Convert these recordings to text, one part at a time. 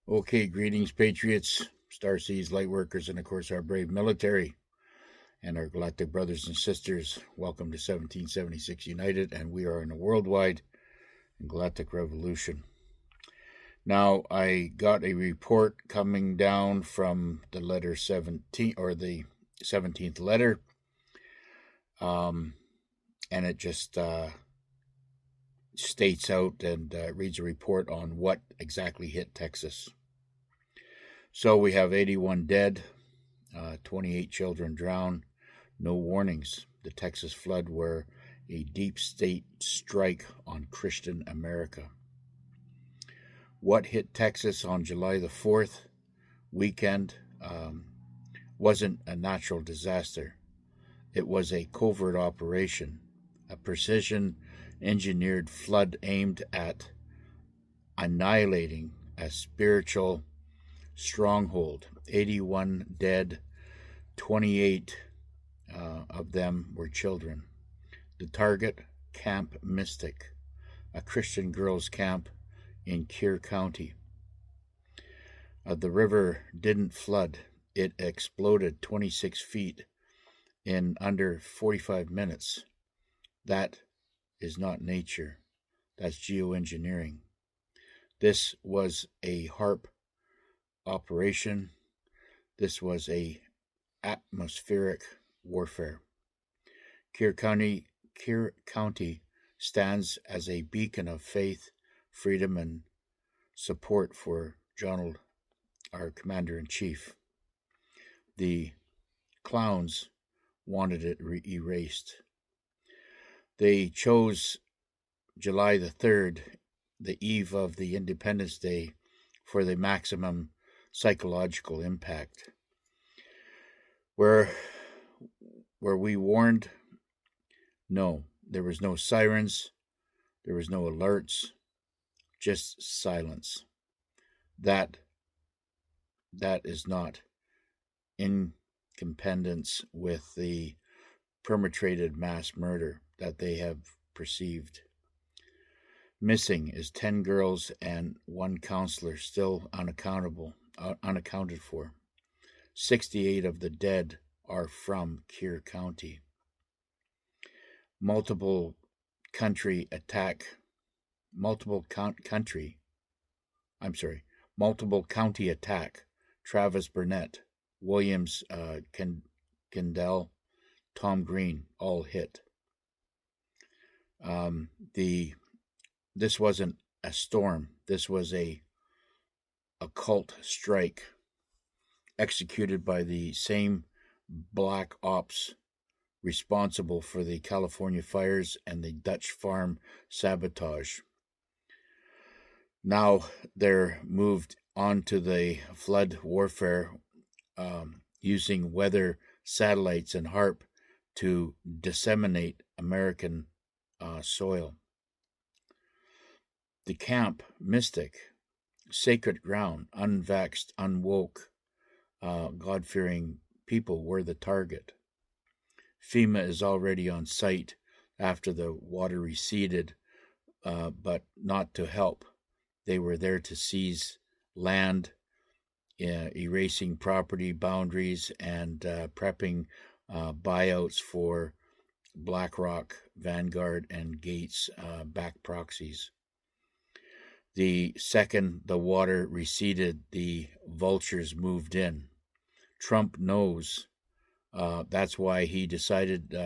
Okay, greetings, patriots, Starseeds, lightworkers, and of course our brave military and our galactic brothers and sisters. Welcome to 1776 United, and we are in a worldwide and galactic revolution. Now, I got a report coming down from the letter 17, or the 17th letter, and it just states out and reads a report on what exactly hit Texas. So we have 81 dead, 28 children drowned, no warnings. The Texas flood were a deep state strike on Christian America. What hit Texas on July the 4th weekend wasn't a natural disaster. It was a covert operation, a precision engineered flood aimed at annihilating a spiritual stronghold. 81 dead, 28 of them were children. The target, Camp Mystic, a Christian girls' camp in Kern County. The river didn't flood. It exploded 26 feet in under 45 minutes. That is not nature. That's geoengineering. This was a HARP operation. This was a atmospheric warfare. Kern County stands as a beacon of faith, freedom, and support for Donald, our commander-in-chief. The clowns wanted it erased. They chose July the 3rd, the eve of the Independence Day, for the maximum psychological impact. Were we warned? No. There was no sirens. There was no alerts. Just silence. That is not in compendence with the perpetrated mass murder that they have perceived. Missing is 10 girls and 1 counselor still unaccounted for. 68 of the dead are from Kern County. Multiple county attack. Travis Burnett, Williams Kendall, Tom Green, all hit. This wasn't a storm. This was a occult strike executed by the same black ops responsible for the California fires and the Dutch farm sabotage. Now they're moved on to the flood warfare using weather satellites and HARP to disseminate American soil. The Camp Mystic, sacred ground, unvaxxed, unwoke, God-fearing people were the target. FEMA is already on site after the water receded, but not to help. They were there to seize land, erasing property boundaries, and prepping buyouts for BlackRock, Vanguard, and Gates back proxies. The second the water receded, the vultures moved in. Trump knows. That's why he declared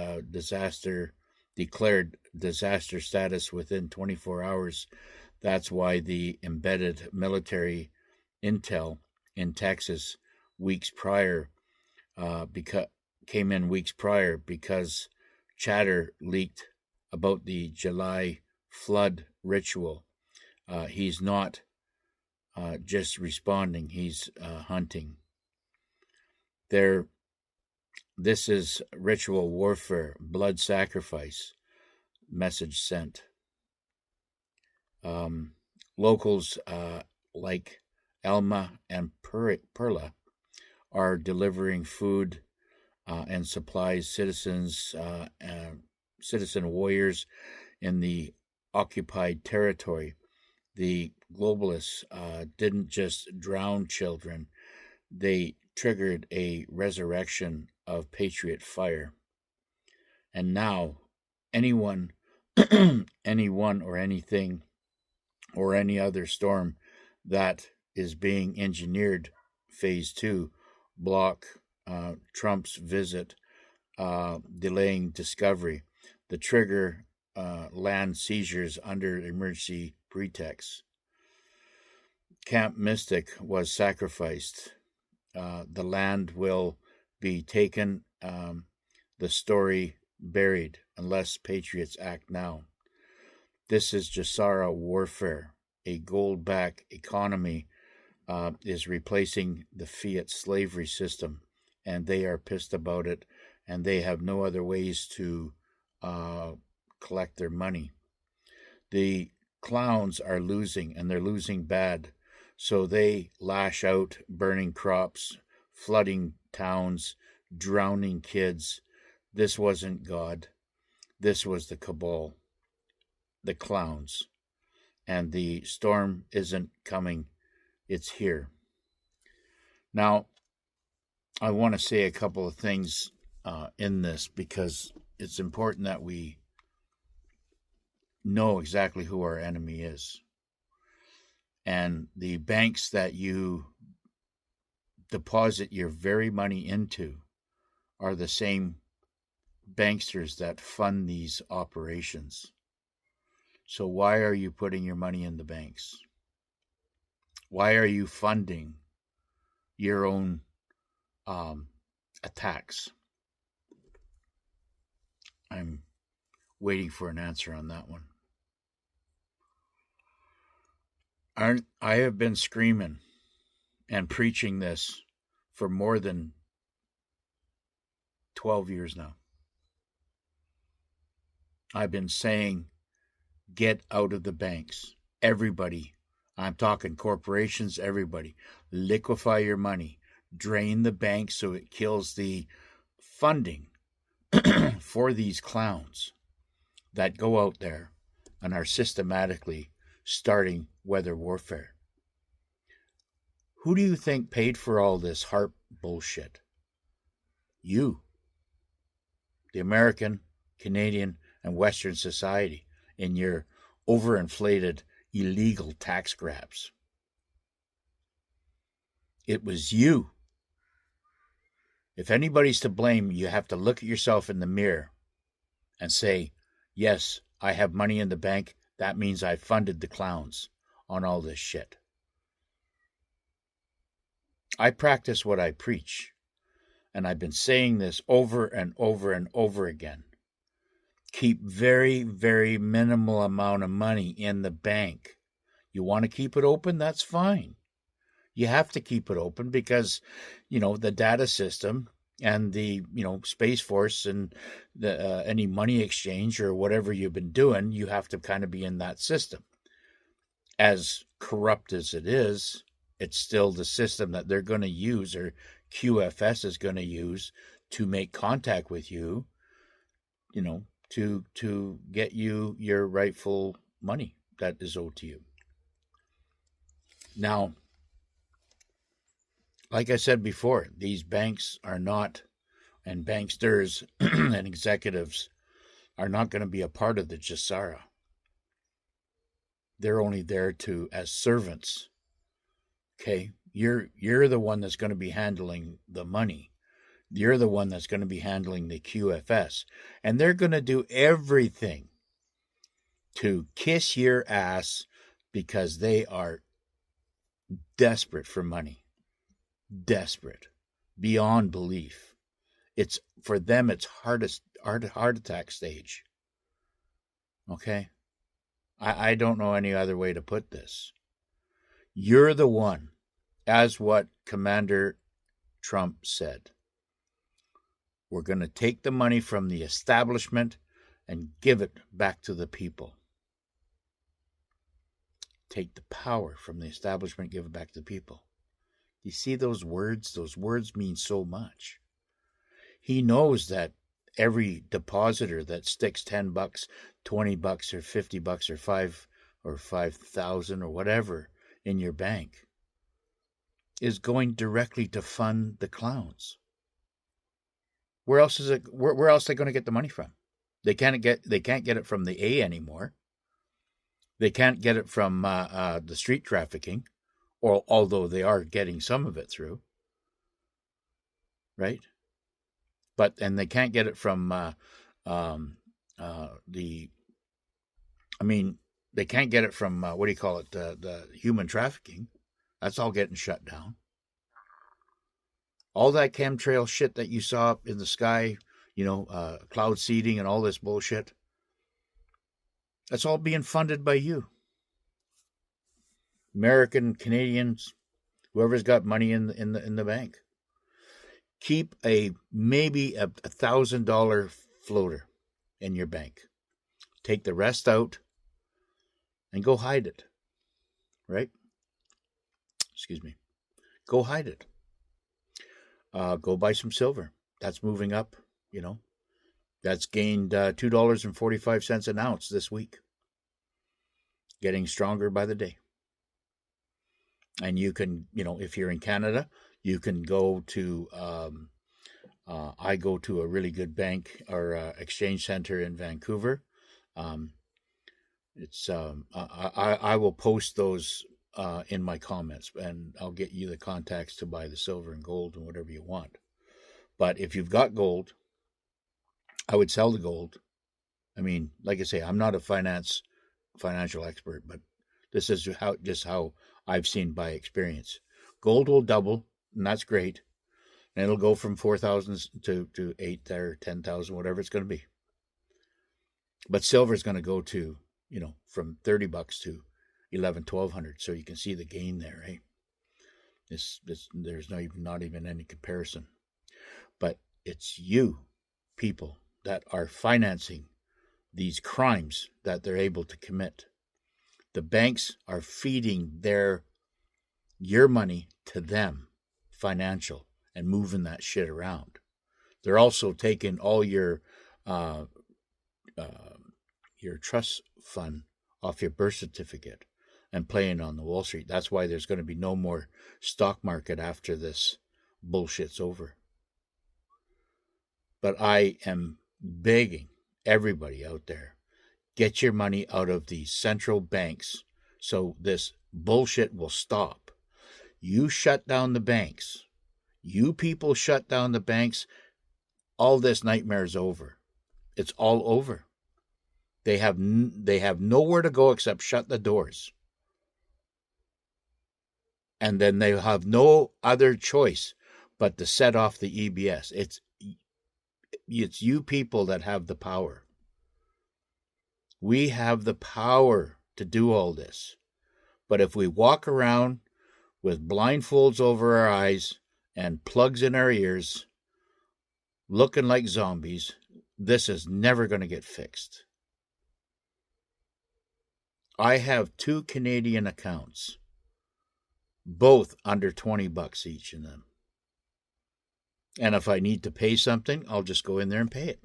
disaster status within 24 hours. That's why the embedded military intel in Texas came in weeks prior because chatter leaked about the July flood ritual. He's not just responding, he's hunting. This is ritual warfare, blood sacrifice, message sent. Locals like Alma and Perla are delivering food and supplies. Citizen warriors in the occupied territory The globalists didn't just drown children, they triggered a resurrection of patriot fire. And now, anyone, anyone or anything or any other storm that is being engineered, phase two, block Trump's visit, delaying discovery, the trigger land seizures under emergency pretext. Camp Mystic was sacrificed. The land will be taken, the story buried, unless patriots act now. This is Jassara warfare. A gold-backed economy is replacing the fiat slavery system, and they are pissed about it, and they have no other ways to collect their money. The clowns are losing, and they're losing bad, so they lash out, burning crops, flooding towns, drowning kids. This wasn't God. This was the cabal, the clowns. And the storm isn't coming. It's here. Now, I want to say a couple of things in this because it's important that we know exactly who our enemy is. And the banks that you deposit your very money into are the same banksters that fund these operations. So why are you putting your money in the banks? Why are you funding your own attacks? I'm waiting for an answer on that one. I have been screaming and preaching this for more than 12 years now. I've been saying, get out of the banks. Everybody, I'm talking corporations, everybody, liquefy your money. Drain the banks so it kills the funding for these clowns that go out there and are systematically starting weather warfare. Who do you think paid for all this HARP bullshit? You. The American, Canadian, and Western society in your overinflated illegal tax grabs. It was you. If anybody's to blame, you have to look at yourself in the mirror and say, yes, I have money in the bank. That means I funded the clowns on all this shit. I practice what I preach, and I've been saying this over and over and over again. Keep very, very minimal amount of money in the bank. You want to keep it open? That's fine. You have to keep it open because, the data system and the, Space Force and the any money exchange or whatever you've been doing, you have to kind of be in that system. As corrupt as it is, it's still the system that they're going to use, or QFS is going to use to make contact with you, to get you your rightful money that is owed to you. Now, like I said before, these banks are not, and banksters and executives are not going to be a part of the Jassara. They're only there as servants. Okay, you're the one that's going to be handling the money. You're the one that's going to be handling the QFS. And they're going to do everything to kiss your ass because they are desperate for money. Desperate. Beyond belief. It's for them, it's heart attack stage. Okay? I don't know any other way to put this. You're the one, as what Commander Trump said. We're going to take the money from the establishment and give it back to the people. Take the power from the establishment, give it back to the people. You see those words? Those words mean so much. He knows that every depositor that sticks $10, $20, or $50 or $5 or 5,000 or whatever in your bank is going directly to fund the clowns. Where else is it? Where else are they going to get the money from? They can't get it from the A anymore. They can't get it from the street trafficking, or although they are getting some of it through, right? And they can't get it from they can't get it from what do you call it? The human trafficking. That's all getting shut down. All that chemtrail shit that you saw in the sky, cloud seeding and all this bullshit, that's all being funded by you. American, Canadians, whoever's got money in the bank. Keep maybe a $1,000 floater in your bank. Take the rest out and go hide it. Right? Excuse me. Go hide it. Go buy some silver. That's moving up, That's gained $2.45 an ounce this week. Getting stronger by the day. And you can, if you're in Canada, you can go to, I go to a really good bank or exchange center in Vancouver. I will post those in my comments, and I'll get you the contacts to buy the silver and gold and whatever you want. But if you've got gold, I would sell the gold. I mean, like I say, I'm not a financial expert, but this is how I've seen by experience. Gold will double, and that's great. And it'll go from 4,000 to 8 or 10,000, whatever it's going to be. But silver is going to go to, from $30 to 1,100-1,200. So you can see the gain there, right? There's not even any comparison. But it's you people that are financing these crimes that they're able to commit. The banks are feeding your money to them, financial, and moving that shit around. They're also taking all your trust fund off your birth certificate and playing on the Wall Street. That's why there's going to be no more stock market after this bullshit's over. But I am begging everybody out there, get your money out of these central banks so this bullshit will stop. You shut down the banks. You people shut down the banks. All this nightmare is over. It's all over. They have nowhere to go except shut the doors. And then they have no other choice but to set off the EBS. It's you people that have the power. We have the power to do all this. But if we walk around with blindfolds over our eyes and plugs in our ears, looking like zombies, this is never going to get fixed. I have 2 Canadian accounts, both under $20 each in them. And if I need to pay something, I'll just go in there and pay it.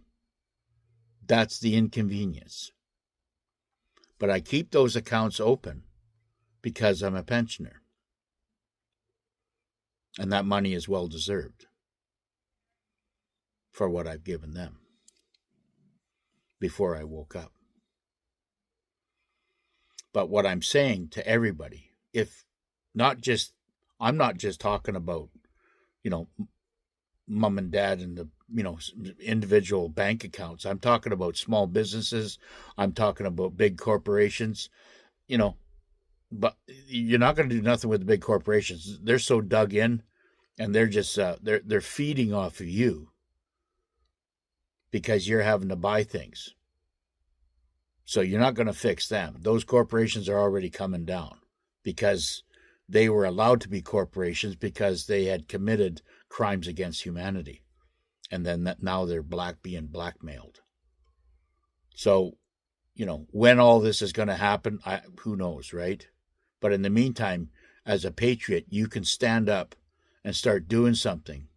That's the inconvenience. But I keep those accounts open because I'm a pensioner. And that money is well deserved for what I've given them before I woke up. But what I'm saying to everybody, I'm not just talking about, mom and dad and the, individual bank accounts. I'm talking about small businesses. I'm talking about big corporations, but you're not going to do nothing with the big corporations. They're so dug in, and they're just, they're feeding off of you because you're having to buy things. So you're not going to fix them. Those corporations are already coming down because they were allowed to be corporations because they had committed crimes against humanity. And then now they're being blackmailed. So, when all this is going to happen, who knows, right? But in the meantime, as a patriot, you can stand up and start doing something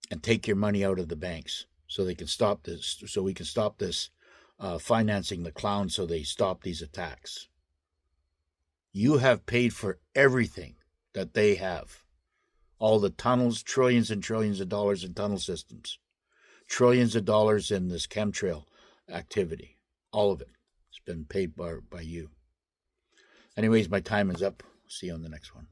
and take your money out of the banks so they can stop this, so we can stop this financing the clowns so they stop these attacks. You have paid for everything that they have. All the tunnels, trillions and trillions of dollars in tunnel systems, trillions of dollars in this chemtrail activity. All of it has been paid by you. Anyways, my time is up. See you on the next one.